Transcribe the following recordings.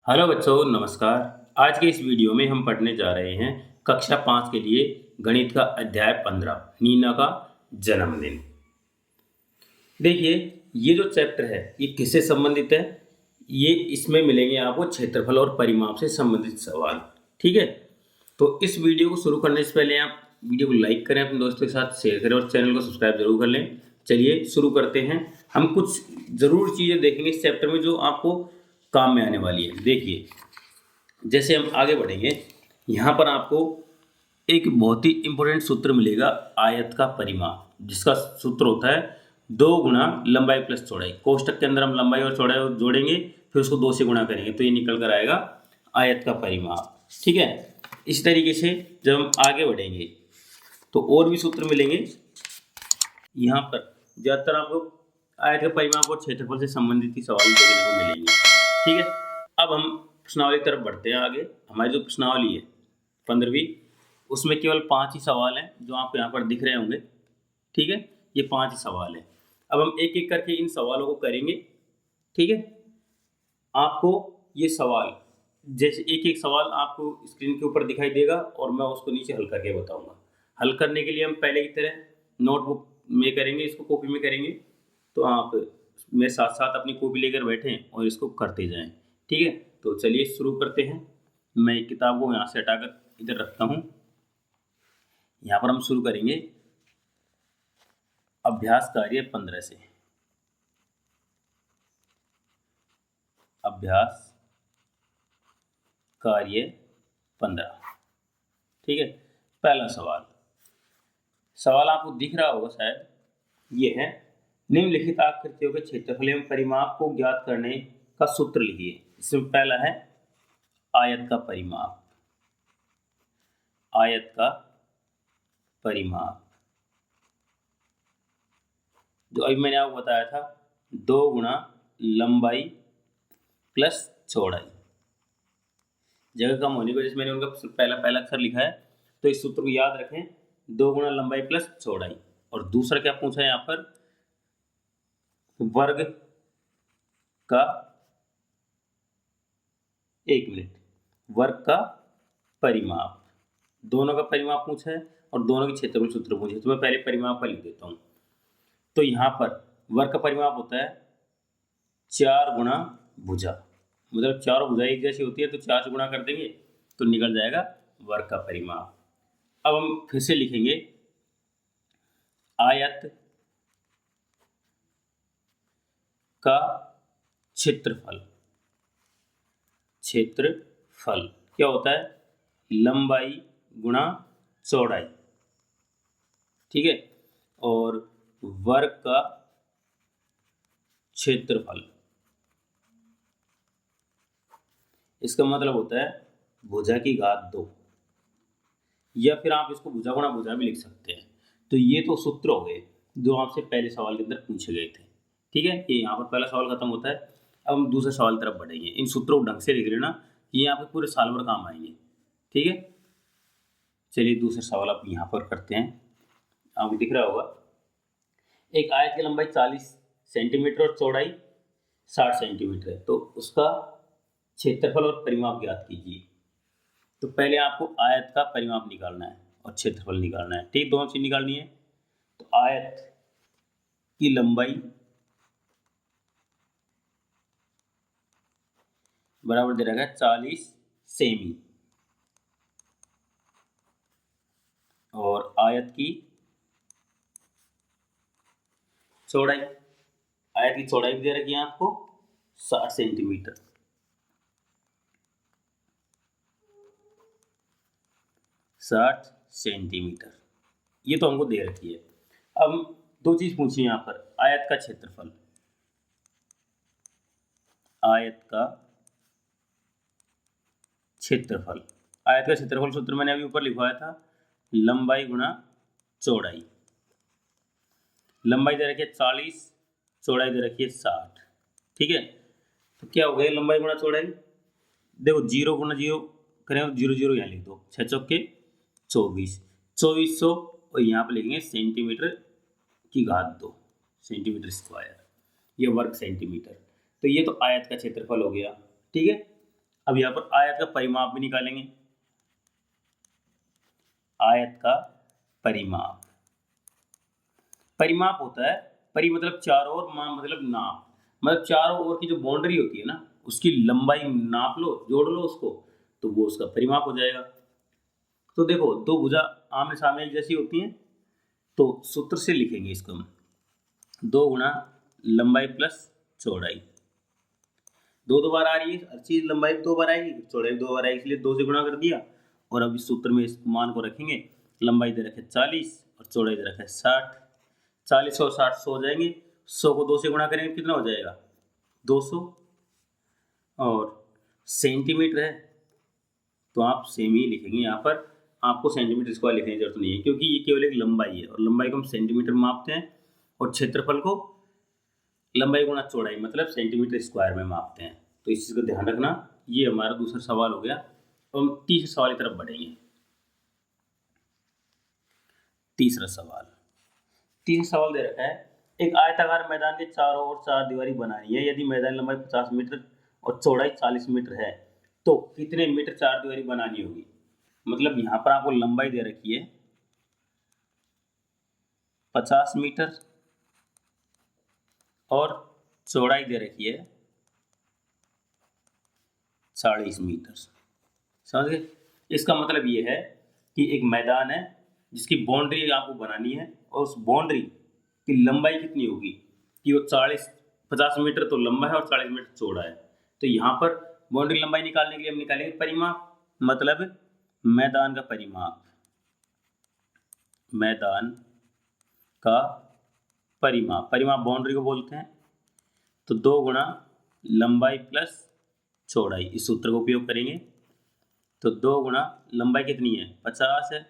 Hello बच्चों, नमस्कार। आज के इस वीडियो में हम पढ़ने जा रहे हैं कक्षा 5 के लिए गणित का अध्याय 15 नीना का जन्मदिन। देखिए, ये जो चैप्टर है ये किससे संबंधित है? ये इसमें मिलेंगे आपको क्षेत्रफल और परिमाप से संबंधित सवाल। ठीक है, तो इस वीडियो को शुरू करने से पहले आप वीडियो को लाइक करें, अपने दोस्तों के साथ शेयर करें और चैनल को सब्सक्राइब जरूर कर लें। चलिए शुरू करते हैं। हम कुछ ज़रूर चीज़ें देखेंगे इस चैप्टर में जो आपको काम में आने वाली है। देखिए, जैसे हम आगे बढ़ेंगे, यहाँ पर आपको एक बहुत ही इंपॉर्टेंट सूत्र मिलेगा, आयत का परिमाप, जिसका सूत्र होता है 2 गुना लंबाई प्लस चौड़ाई। कोष्टक के अंदर हम लंबाई और चौड़ाई जोड़ेंगे, फिर उसको 2 से गुणा करेंगे तो ये निकल कर आएगा आयत का परिमाप। ठीक है, इस तरीके से जब हम आगे बढ़ेंगे तो और भी सूत्र मिलेंगे। यहाँ पर ज़्यादातर आपको आयत का परिमाप और क्षेत्रफल से संबंधित ही सवाल देखने को मिलेंगे। ठीक है, अब हम प्रश्नावली की तरफ बढ़ते हैं। आगे हमारी जो प्रश्नावली है 15वीं, उसमें केवल 5 ही सवाल हैं जो आपको यहाँ पर दिख रहे होंगे। ठीक है, ये 5 ही सवाल हैं। अब हम एक एक करके इन सवालों को करेंगे। ठीक है, आपको ये सवाल, जैसे एक एक सवाल आपको स्क्रीन के ऊपर दिखाई देगा और मैं उसको नीचे हल करके बताऊंगा। हल करने के लिए हम पहले की तरह नोटबुक में करेंगे, इसको कॉपी में करेंगे। तो आप मेरे साथ साथ अपनी कॉपी लेकर बैठें और इसको करते जाएं। ठीक है, तो चलिए शुरू करते हैं। मैं एक किताब को यहाँ से हटाकर इधर रखता हूँ। यहाँ पर हम शुरू करेंगे अभ्यास कार्य 15 से। अभ्यास कार्य 15। ठीक है, पहला सवाल, सवाल आपको दिख रहा होगा शायद। ये है, निम्नलिखित आकृतियों के क्षेत्रफल एवं परिमाप को ज्ञात करने का सूत्र लिखिए। इसमें पहला है आयत का परिमाप। आयत का परिमाप जो अभी मैंने आपको बताया था, 2 गुना लंबाई प्लस चौड़ाई। जगह कम होने की वजह से मैंने उनका पहला अक्षर लिखा है, तो इस सूत्र को याद रखें, 2 गुना लंबाई प्लस चौड़ाई। और दूसरा क्या पूछा है यहाँ पर, वर्ग का, एक मिनट, वर्ग का परिमाप। दोनों का परिमाप पूछा है और दोनों के क्षेत्रफल सूत्र पूछे, तो मैं पहले परिमाप का लिख देता हूँ। तो यहाँ पर वर्ग का परिमाप होता है 4 गुना भुजा, मतलब चारों भुजा एक जैसी होती है तो 4 से गुणा कर देंगे तो निकल जाएगा वर्ग का परिमाप। अब हम फिर से लिखेंगे आयत का क्षेत्रफल। क्षेत्रफल क्या होता है, लंबाई गुणा चौड़ाई। ठीक है, और वर्ग का क्षेत्रफल, इसका मतलब होता है भुजा की घात 2, या फिर आप इसको भुजा गुणा भुजा भी लिख सकते हैं। तो ये तो सूत्र हो गए जो आपसे पहले सवाल के अंदर पूछे गए थे। ठीक है, ये यहाँ पर पहला सवाल खत्म होता है। अब हम दूसरे सवाल तरफ बढ़ेंगे। इन सूत्रों को ढंग से लिख लेना, ये यहाँ पर पूरे साल भर काम आएंगे। ठीक है, चलिए दूसरा सवाल आप यहाँ पर करते हैं। आपको दिख रहा होगा, एक आयत की लंबाई 40 सेंटीमीटर और चौड़ाई 60 सेंटीमीटर है, तो उसका क्षेत्रफल और परिमाप ज्ञात कीजिए। तो पहले आपको आयत का परिमाप निकालना है और क्षेत्रफल निकालना है। ठीक, दोनों चीज निकालनी है। तो आयत की लंबाई बराबर दे रखा है 40 सेमी, और आयत की चौड़ाई, आयत की चौड़ाई भी दे रखी है आपको 60 सेंटीमीटर। 60 सेंटीमीटर ये तो हमको दे रखी है। अब दो चीज पूछी यहाँ पर, आयत का क्षेत्रफल। आयत का क्षेत्रफल, आयत का क्षेत्रफल सूत्र मैंने अभी ऊपर लिखवाया था, लंबाई गुणा चौड़ाई। लंबाई दे रखी है 40, चौड़ाई दे रखी है 60। ठीक है, तो क्या हो गया लंबाई गुणा चौड़ाई, देखो 0 गुणा 0 करें तो 0 0 यहाँ लिख दो, 6 चौके 24, 2400, और यहाँ पर लिखेंगे सेंटीमीटर की घात 2, सेंटीमीटर स्क्वायर, ये वर्ग सेंटीमीटर। तो ये तो आयत का क्षेत्रफल हो गया। ठीक है, अब यहाँ पर आयत का परिमाप भी निकालेंगे। आयत का परिमाप, परिमाप होता है, परि मतलब चारों ओर, मा मतलब नाप, मतलब चारों ओर की जो बाउंड्री होती है ना उसकी लंबाई नाप लो, जोड़ लो उसको, तो वो उसका परिमाप हो जाएगा। तो देखो दो भुजा आमने सामने एक जैसी होती हैं, तो सूत्र से लिखेंगे इसको हम, 2 गुणा लंबाई प्लस चौड़ाई। दो बार आ रही है, हर चीज लंबाई 2 बार आएगी, चौड़ाई 2 बार आएगी, इसलिए 2 से गुणा कर दिया। और अब इस सूत्र में इस मान को रखेंगे, लंबाई दे रखे 40 और चौड़ाई दे रखे 60। 40 और 60 100 हो जाएंगे, 100 को 2 से गुणा करेंगे कितना हो जाएगा 200। और सेंटीमीटर है तो आप सेम ही लिखेंगे, यहाँ पर आपको सेंटीमीटर स्क्वायर लिखने की जरूरत नहीं है, क्योंकि ये केवल एक लंबाई है और लंबाई को हम सेंटीमीटर में मापते हैं, और क्षेत्रफल को लंबाई गुणा चौड़ाई मतलब सेंटीमीटर स्क्वायर में मापते हैं। तो इस चीज़ का ध्यान रखना। ये हमारा दूसरा सवाल हो गया। तो हम तीसरे सवाल की तरफ बढ़ेंगे। तीसरा सवाल दे रखा है, एक आयताकार मैदान के चारों ओर 4 दीवारी बनानी है। यदि मैदान लंबाई 50 मीटर और चौड़ाई 40 मीटर है तो कितने मीटर 4 दीवारी बनानी होगी। मतलब यहाँ पर आपको लंबाई दे रखी है 50 मीटर और चौड़ाई दे रखी है 40 मीटर। समझ गए। इसका मतलब ये है कि एक मैदान है जिसकी बाउंड्री आपको बनानी है, और उस बाउंड्री की लंबाई कितनी होगी कि वो 50 मीटर तो लंबा है और 40 मीटर चौड़ा है। तो यहाँ पर बाउंड्री लंबाई निकालने के लिए हम निकालेंगे परिमाप, मतलब मैदान का परिमाप, मैदान का परिमाप, परिमाप बाउंड्री को बोलते हैं। तो 2 गुणा लंबाई प्लस चौड़ाई, इस सूत्र का उपयोग करेंगे। तो 2 गुणा लंबाई कितनी है 50 है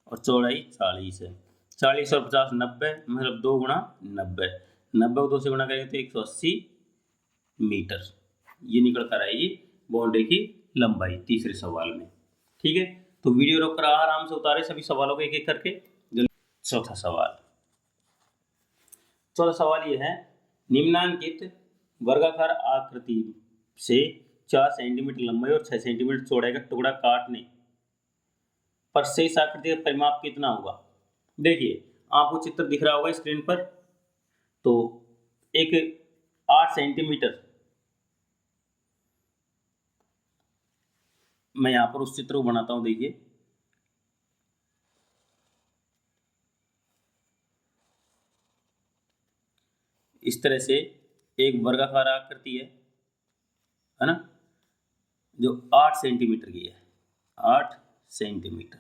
और चौड़ाई 40 है, 40 और 50 90, मतलब 2 गुणा 90, 90 को 2 से गुणा करेंगे तो 180 मीटर, ये निकल कर आएगी बाउंड्री की लंबाई तीसरे सवाल में। ठीक है, तो वीडियो रोक कर आराम से उतारे सभी सवालों को एक एक करके। चौथा सवाल ये है, निम्नांकित वर्गाकार आकृति से 4 सेंटीमीटर लंबाई और 6 सेंटीमीटर चौड़ाई का टुकड़ा काटने पर शेष आकृति का परिमाप कितना होगा। देखिए आपको चित्र दिख रहा होगा स्क्रीन पर। तो एक 8 सेंटीमीटर, मैं यहां पर उस चित्र को बनाता हूं। देखिए इस तरह से एक वर्गाकार आकृति है ना, जो 8 सेंटीमीटर की है, 8 सेंटीमीटर,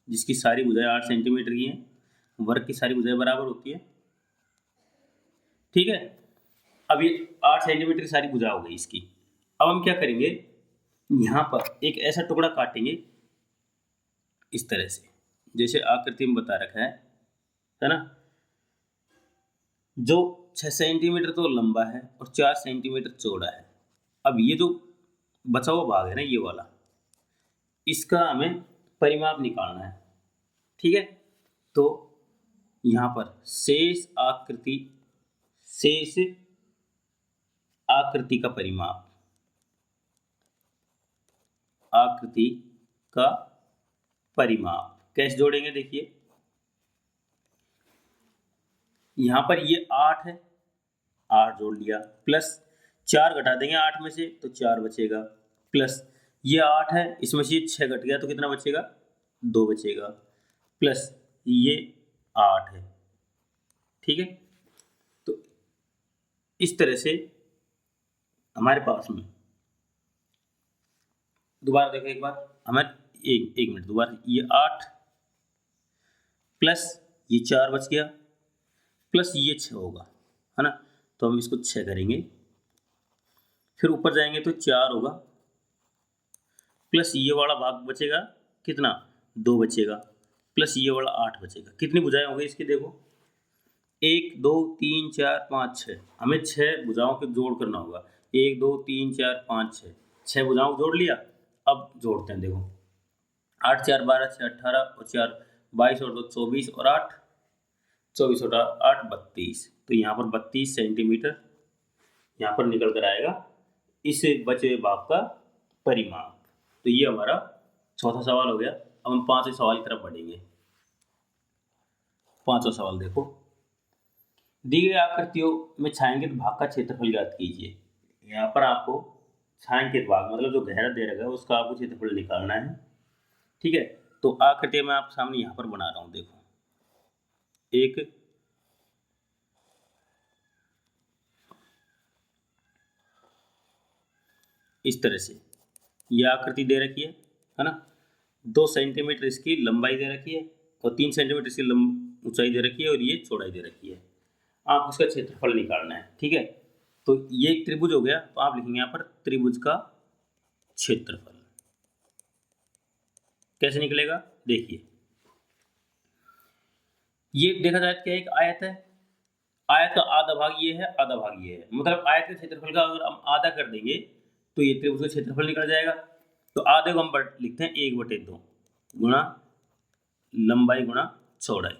जिसकी सारी भुजाएं 8 सेंटीमीटर की हैं। वर्ग की सारी भुजाएं बराबर होती है। ठीक है, अब ये 8 सेंटीमीटर की सारी भुजा हो गई इसकी। अब हम क्या करेंगे, यहाँ पर एक ऐसा टुकड़ा काटेंगे इस तरह से, जैसे आकृति में बता रखा है ना, जो 6 सेंटीमीटर तो लंबा है और 4 सेंटीमीटर चौड़ा है। अब ये जो बचा हुआ भाग है ना, ये वाला, इसका हमें परिमाप निकालना है। ठीक है, तो यहाँ पर शेष आकृति का परिमाप, आकृति का परिमाप कैसे जोड़ेंगे। देखिए यहां पर ये 8 है, 8 जोड़ लिया, प्लस 4 घटा देंगे 8 में से तो 4 बचेगा, प्लस ये 8 है, इसमें से ये 6 घट गया तो कितना बचेगा 2 बचेगा, प्लस ये 8 है। ठीक है, तो इस तरह से हमारे पास में, दोबारा देखो एक बार, हमारे एक मिनट दोबारा, ये 8 प्लस ये 4 बच गया, प्लस ये 6 होगा, है ना। तो हम इसको 6 करेंगे, फिर ऊपर जाएंगे तो 4 होगा, प्लस ये वाला भाग बचेगा कितना 2 बचेगा, प्लस ये वाला 8 बचेगा। कितनी भुजाएं हो गई इसकी, देखो 1 2 3 4 5 6, हमें 6 भुजाओं के जोड़ करना होगा। 1 2 3 4 5 6, 6 भुजाओं को जोड़ लिया। अब जोड़ते हैं, देखो 8 4 12 6 18 और 4 22 और 2 24 और 8 24 और 8 32, तो यहाँ पर 32 सेंटीमीटर यहाँ पर निकल कर आएगा इस बचे हुए भाग का परिमाप। तो ये हमारा चौथा सवाल हो गया। अब हम पांचवें सवाल की तरफ बढ़ेंगे। पांचवा सवाल देखो, दी गई आकृतियों में छायांकित भाग का क्षेत्रफल ज्ञात कीजिए। यहाँ पर आपको छायांकित भाग मतलब जो गहरा दे रखा है उसका आपको क्षेत्रफल निकालना है। ठीक है, तो आकृति मैं आप सामने यहाँ पर बना रहा हूँ। देखो, एक इस तरह से ये आकृति दे रखी है ना। 2 सेंटीमीटर इसकी लंबाई दे रखी है और 3 सेंटीमीटर इसकी ऊंचाई दे रखी है और ये चौड़ाई दे रखी है। आप उसका क्षेत्रफल निकालना है। ठीक है, तो ये एक त्रिभुज हो गया, तो आप लिखेंगे यहाँ पर त्रिभुज का क्षेत्रफल। कैसे निकलेगा, देखिए, ये देखा जाए क्या एक आयत है। आयत का आधा भाग ये है, आधा भाग ये है, मतलब आयत के क्षेत्रफल का अगर हम आधा कर देंगे तो ये त्रिभुज का क्षेत्रफल निकल जाएगा। तो आधे को हम लिखते हैं 1/2 गुणा लंबाई गुणा चौड़ाई।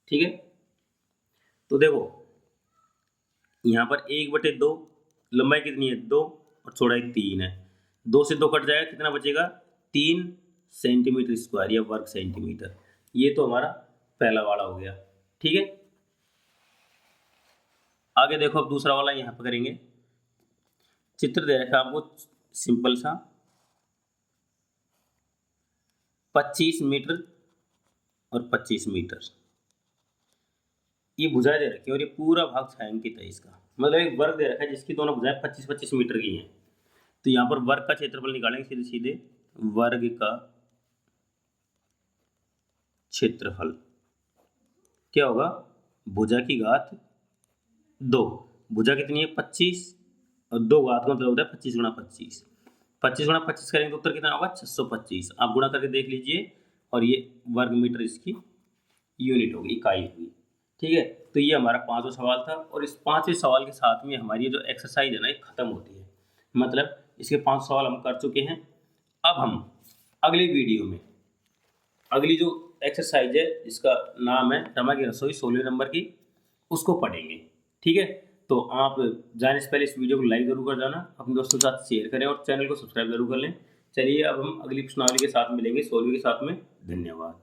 ठीक है, तो देखो यहाँ पर 1/2, लंबाई कितनी है 2 और चौड़ाई 3 है। 2 से 2 कट जाएगा, कितना बचेगा 3 सेंटीमीटर स्क्वायर या वर्ग सेंटीमीटर। ये तो हमारा पहला वाला हो गया। ठीक है, आगे देखो, अब दूसरा वाला यहाँ पर करेंगे। चित्र दे रखा है आपको सिंपल सा, 25 मीटर और 25 मीटर ये भुजाएं दे रखी है और ये पूरा भाग छायांकित है इसका, मतलब एक वर्ग दे रखा है जिसकी दोनों भुजाएं 25-25 मीटर की हैं। तो यहाँ पर वर्ग का क्षेत्रफल निकालेंगे, सीधे सीधे वर्ग का क्षेत्रफल क्या होगा, भुजा की घात 2। भुजा कितनी है 25 और 2 घात का मतलब होता है 25 गुणा 25। 25 गुणा 25 करेंगे तो उत्तर कितना होगा 625। आप गुणा करके देख लीजिए, और ये वर्ग मीटर इसकी यूनिट होगी, इकाई होगी। ठीक है, तो ये हमारा पांचवा सवाल था, और इस पांचवें सवाल के साथ में हमारी जो एक्सरसाइज है ना ये खत्म होती है। मतलब इसके 5 सवाल हम कर चुके हैं। अब हम अगली वीडियो में अगली जो एक्सरसाइज है जिसका नाम है रमा की रसोई 16 नंबर की, उसको पढ़ेंगे। ठीक है, तो आप जाने से पहले इस वीडियो को लाइक जरूर कर जाना, अपने दोस्तों के साथ शेयर करें और चैनल को सब्सक्राइब जरूर कर लें। चलिए अब हम अगली प्रश्नावली के साथ मिलेंगे, 16वीं के साथ में। धन्यवाद।